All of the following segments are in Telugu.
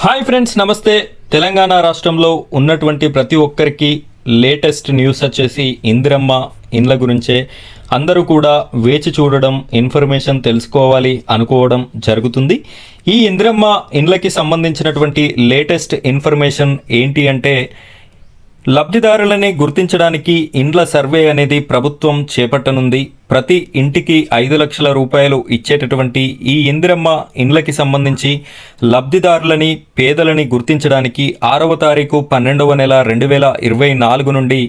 హాయ్ ఫ్రెండ్స్, నమస్తే. తెలంగాణ రాష్ట్రంలో ఉన్నటువంటి ప్రతి ఒక్కరికి లేటెస్ట్ న్యూస్ వచ్చేసి ఇందిరమ్మ ఇండ్ల గురించే. అందరూ కూడా వేచి చూడడం, ఇన్ఫర్మేషన్ తెలుసుకోవాలి అనుకోవడం జరుగుతుంది. ఈ ఇందిరమ్మ ఇండ్లకి సంబంధించినటువంటి లేటెస్ట్ ఇన్ఫర్మేషన్ ఏంటి అంటే, లబ్ధిదారులని గుర్తించడానికి ఇండ్ల సర్వే అనేది ప్రభుత్వం చేపట్టనుంది. ప్రతి ఇంటికి 5 లక్షల రూపాయలు ఇచ్చేటటువంటి ఈ ఇందిరమ్మ ఇండ్లకి సంబంధించి లబ్ధిదారులని, పేదలని గుర్తించడానికి 6వ తారీఖు 12వ నెల 2024 నుండి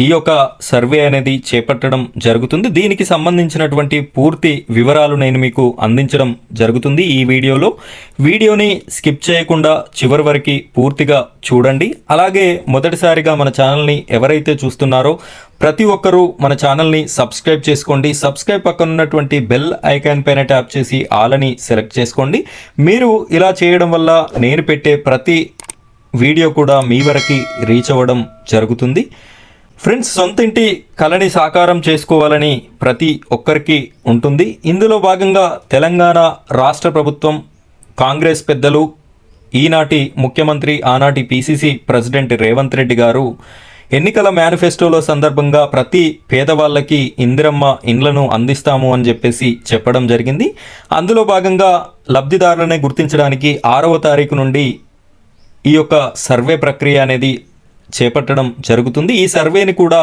ఈ యొక్క సర్వే అనేది చేపట్టడం జరుగుతుంది. దీనికి సంబంధించినటువంటి పూర్తి వివరాలు నేను మీకు అందించడం జరుగుతుంది ఈ వీడియోని స్కిప్ చేయకుండా చివరి వరకు పూర్తిగా చూడండి. అలాగే మొదటిసారిగా మన ఛానల్ని ఎవరైతే చూస్తున్నారో ప్రతి ఒక్కరూ మన ఛానల్ని సబ్స్క్రైబ్ చేసుకోండి. సబ్స్క్రైబ్ పక్కన ఉన్నటువంటి బెల్ ఐకాన్ పైన ట్యాప్ చేసి ఆల్ అని సెలెక్ట్ చేసుకోండి. మీరు ఇలా చేయడం వల్ల నేను పెట్టే ప్రతి వీడియో కూడా మీ వరకు రీచ్ అవ్వడం జరుగుతుంది. ఫ్రెండ్స్, సొంత ఇంటి కలని సాకారం చేసుకోవాలని ప్రతి ఒక్కరికి ఉంటుంది. ఇందులో భాగంగా తెలంగాణ రాష్ట్ర ప్రభుత్వం, కాంగ్రెస్ పెద్దలు, ఈనాటి ముఖ్యమంత్రి, ఆనాటి పిసిసి ప్రెసిడెంట్ రేవంత్ రెడ్డి గారు ఎన్నికల మేనిఫెస్టోలో సందర్భంగా ప్రతి పేదవాళ్ళకి ఇందిరమ్మ ఇండ్లను అందిస్తాము అని చెప్పేసి చెప్పడం జరిగింది. అందులో భాగంగా లబ్ధిదారులనే గుర్తించడానికి 6వ తారీఖు నుండి ఈ యొక్క సర్వే ప్రక్రియ అనేది చేపట్టడం జరుగుతుంది. ఈ సర్వేని కూడా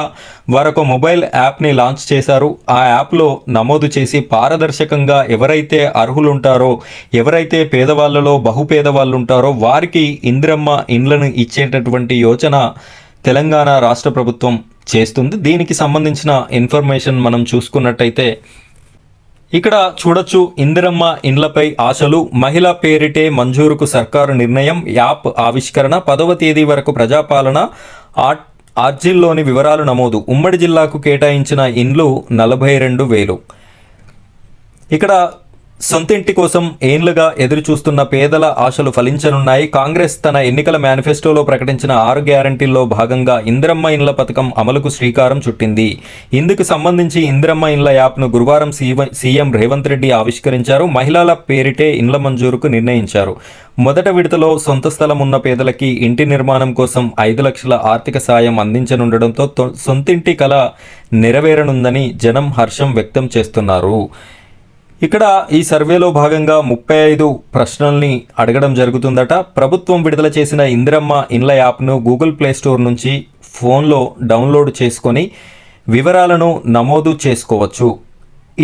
వారొక మొబైల్ యాప్ని లాంచ్ చేశారు. ఆ యాప్లో నమోదు చేసి పారదర్శకంగా ఎవరైతే అర్హులు ఉంటారో, ఎవరైతే పేదవాళ్ళలో బహుపేదవాళ్ళు ఉంటారో వారికి ఇందిరమ్మ ఇండ్లను ఇచ్చేటటువంటి యోచన తెలంగాణ రాష్ట్ర ప్రభుత్వం చేస్తుంది. దీనికి సంబంధించిన ఇన్ఫర్మేషన్ మనం చూసుకున్నట్టయితే ఇక్కడ చూడొచ్చు. ఇందిరమ్మ ఇండ్లపై ఆశలు, మహిళా పేరిటే మంజూరుకు సర్కారు నిర్ణయం, యాప్ ఆవిష్కరణ, 10వ తేదీ వరకు ప్రజాపాలన, ఆర్జిల్లోని వివరాలు నమోదు, ఉమ్మడి జిల్లాకు కేటాయించిన ఇండ్లు 42,000. ఇక్కడ సొంతింటి కోసం ఏళ్లుగా ఎదురు చూస్తున్న పేదల ఆశలు ఫలించనున్నాయి. కాంగ్రెస్ తన ఎన్నికల మేనిఫెస్టోలో ప్రకటించిన 6 గ్యారంటీల్లో భాగంగా ఇందిరమ్మ ఇండ్ల పథకం అమలుకు శ్రీకారం చుట్టింది. ఇందుకు సంబంధించి ఇందిరమ్మ ఇండ్ల యాప్ను గురువారం సీఎం రేవంత్ రెడ్డి ఆవిష్కరించారు. మహిళల పేరిటే ఇండ్ల మంజూరుకు నిర్ణయించారు. మొదట విడతలో సొంత స్థలం ఉన్న పేదలకి ఇంటి నిర్మాణం కోసం 5 లక్షల ఆర్థిక సాయం అందించనుండడంతో సొంతింటి కల నెరవేరనుందని జనం హర్షం వ్యక్తం చేస్తున్నారు. ఇక్కడ ఈ సర్వేలో భాగంగా 35 ప్రశ్నల్ని అడగడం జరుగుతుందట. ప్రభుత్వం విడుదల చేసిన ఇందిరమ్మ ఇండ్ల యాప్ను గూగుల్ ప్లే స్టోర్ నుంచి ఫోన్లో డౌన్లోడ్ చేసుకొని వివరాలను నమోదు చేసుకోవచ్చు.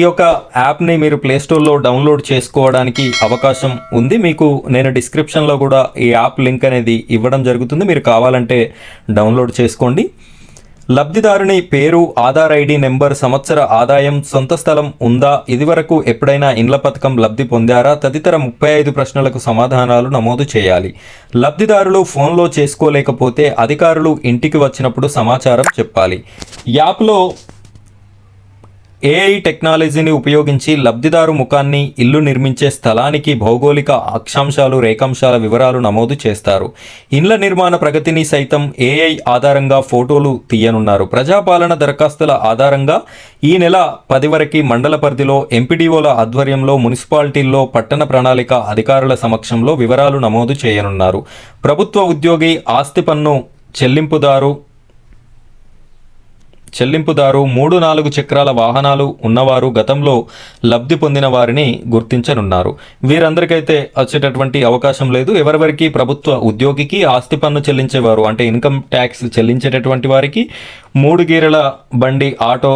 ఈ యొక్క యాప్ని మీరు ప్లే స్టోర్లో డౌన్లోడ్ చేసుకోవడానికి అవకాశం ఉంది. మీకు నేను డిస్క్రిప్షన్లో కూడా ఈ యాప్ లింక్ అనేది ఇవ్వడం జరుగుతుంది. మీరు కావాలంటే డౌన్లోడ్ చేసుకోండి. లబ్ధిదారుని పేరు, ఆధార్ ఐడి నెంబర్, సంవత్సర ఆదాయం, సొంత స్థలం ఉందా, ఇదివరకు ఎప్పుడైనా ఇండ్ల పథకం లబ్ధి పొందారా తదితర 35 ప్రశ్నలకు సమాధానాలు నమోదు చేయాలి. లబ్ధిదారులు ఫోన్లో చేసుకోలేకపోతే అధికారులు ఇంటికి వచ్చినప్పుడు సమాచారం చెప్పాలి. యాప్లో ఏఐ టెక్నాలజీని ఉపయోగించి లబ్ధిదారు ముఖాన్ని, ఇల్లు నిర్మించే స్థలానికి భౌగోళిక అక్షాంశాలు, రేఖాంశాల వివరాలు నమోదు చేస్తారు. ఇండ్ల నిర్మాణ ప్రగతిని సైతం ఏఐ ఆధారంగా ఫోటోలు తీయనున్నారు. ప్రజాపాలన దరఖాస్తుల ఆధారంగా ఈ నెల 10 వరకు మండల పరిధిలో ఎంపీడీఓల ఆధ్వర్యంలో మున్సిపాలిటీల్లో పట్టణ ప్రణాళిక అధికారుల సమక్షంలో వివరాలు నమోదు చేయనున్నారు. ప్రభుత్వ ఉద్యోగి, ఆస్తి పన్ను చెల్లింపుదారు 3-4 చక్రాల వాహనాలు ఉన్నవారు, గతంలో లబ్ధి పొందిన వారిని గుర్తించనున్నారు. వీరందరికైతే వచ్చేటటువంటి అవకాశం లేదు. ఎవరెవరికి ప్రభుత్వ ఉద్యోగికి, ఆస్తి పన్ను చెల్లించేవారు అంటే ఇన్కమ్ ట్యాక్స్ చెల్లించేటటువంటి వారికి, 3 గీరల బండి, ఆటో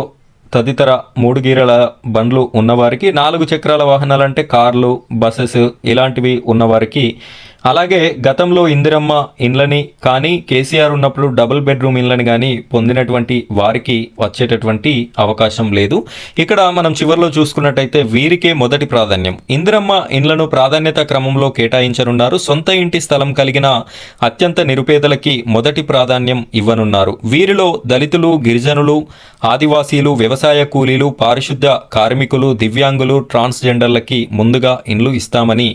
తదితర 3 గీరల బండ్లు ఉన్నవారికి, 4 చక్రాల వాహనాలు అంటే కార్లు, బస్సెస్ ఇలాంటివి ఉన్నవారికి, అలాగే గతంలో ఇందిరమ్మ ఇండ్లని కానీ కేసీఆర్ ఉన్నప్పుడు డబుల్ బెడ్రూమ్ ఇండ్లని కానీ పొందినటువంటి వారికి వచ్చేటటువంటి అవకాశం లేదు. ఇక్కడ మనం చివరిలో చూసుకున్నట్టయితే వీరికే మొదటి ప్రాధాన్యం. ఇందిరమ్మ ఇండ్లను ప్రాధాన్యత క్రమంలో కేటాయించనున్నారు. సొంత ఇంటి స్థలం కలిగిన అత్యంత నిరుపేదలకి మొదటి ప్రాధాన్యం ఇవ్వనున్నారు. వీరిలో దళితులు, గిరిజనులు, ఆదివాసీలు, వ్యవసాయ కూలీలు, పారిశుద్ధ కార్మికులు, దివ్యాంగులు, ట్రాన్స్జెండర్లకి ముందుగా ఇండ్లు ఇస్తామని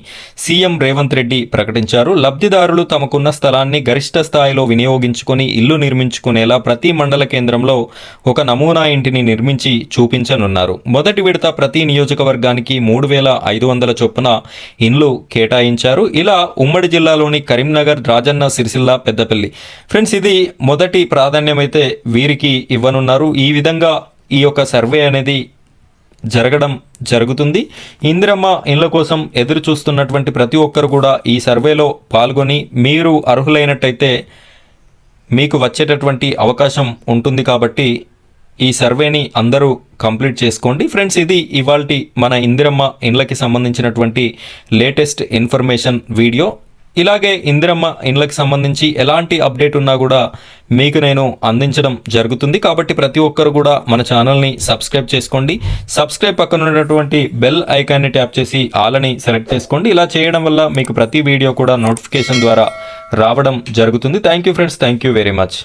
సీఎం రేవంత్ రెడ్డి ప్రకటించారు. ప్రకటించారు. లబ్ధిదారులు తమకున్న స్థలాన్ని గరిష్ట స్థాయిలో వినియోగించుకొని ఇల్లు నిర్మించుకునేలా ప్రతి మండల కేంద్రంలో ఒక నమూనా ఇంటిని నిర్మించి చూపించనున్నారు. మొదటి విడత ప్రతి నియోజకవర్గానికి 3,500 చొప్పున ఇండ్లు కేటాయించారు. ఇలా ఉమ్మడి జిల్లాలోని కరీంనగర్, రాజన్న సిరిసిల్ల, పెద్దపల్లి ఫ్రెండ్స్ ఇది మొదటి ప్రాధాన్యమైతే వీరికి ఇవ్వనున్నారు. ఈ విధంగా ఈ యొక్క సర్వే అనేది జరుగుతుంది. ఇందిరమ్మ ఇండ్ల కోసం ఎదురు చూస్తున్నటువంటి ప్రతి ఒక్కరు కూడా ఈ సర్వేలో పాల్గొని మీరు అర్హులైనట్టయితే మీకు వచ్చేటటువంటి అవకాశం ఉంటుంది. కాబట్టి ఈ సర్వేని అందరూ కంప్లీట్ చేసుకోండి. ఫ్రెండ్స్ ఇది ఇవాల్టి మన ఇందిరమ్మ ఇండ్లకి సంబంధించినటువంటి లేటెస్ట్ ఇన్ఫర్మేషన్ వీడియో. ఇలాగే ఇందిరమ్మ ఇండ్లకి సంబంధించి ఎలాంటి అప్డేట్ ఉన్నా కూడా మీకు నేను అందించడం జరుగుతుంది. కాబట్టి ప్రతి ఒక్కరు కూడా మన ఛానల్ని సబ్స్క్రైబ్ చేసుకోండి. సబ్స్క్రైబ్ పక్కన ఉన్నటువంటి బెల్ ఐకాన్ని ట్యాప్ చేసి ఆల్ అని సెలెక్ట్ చేసుకోండి. ఇలా చేయడం వల్ల మీకు ప్రతి వీడియో కూడా నోటిఫికేషన్ ద్వారా రావడం జరుగుతుంది. Thank you friends, thank you very much.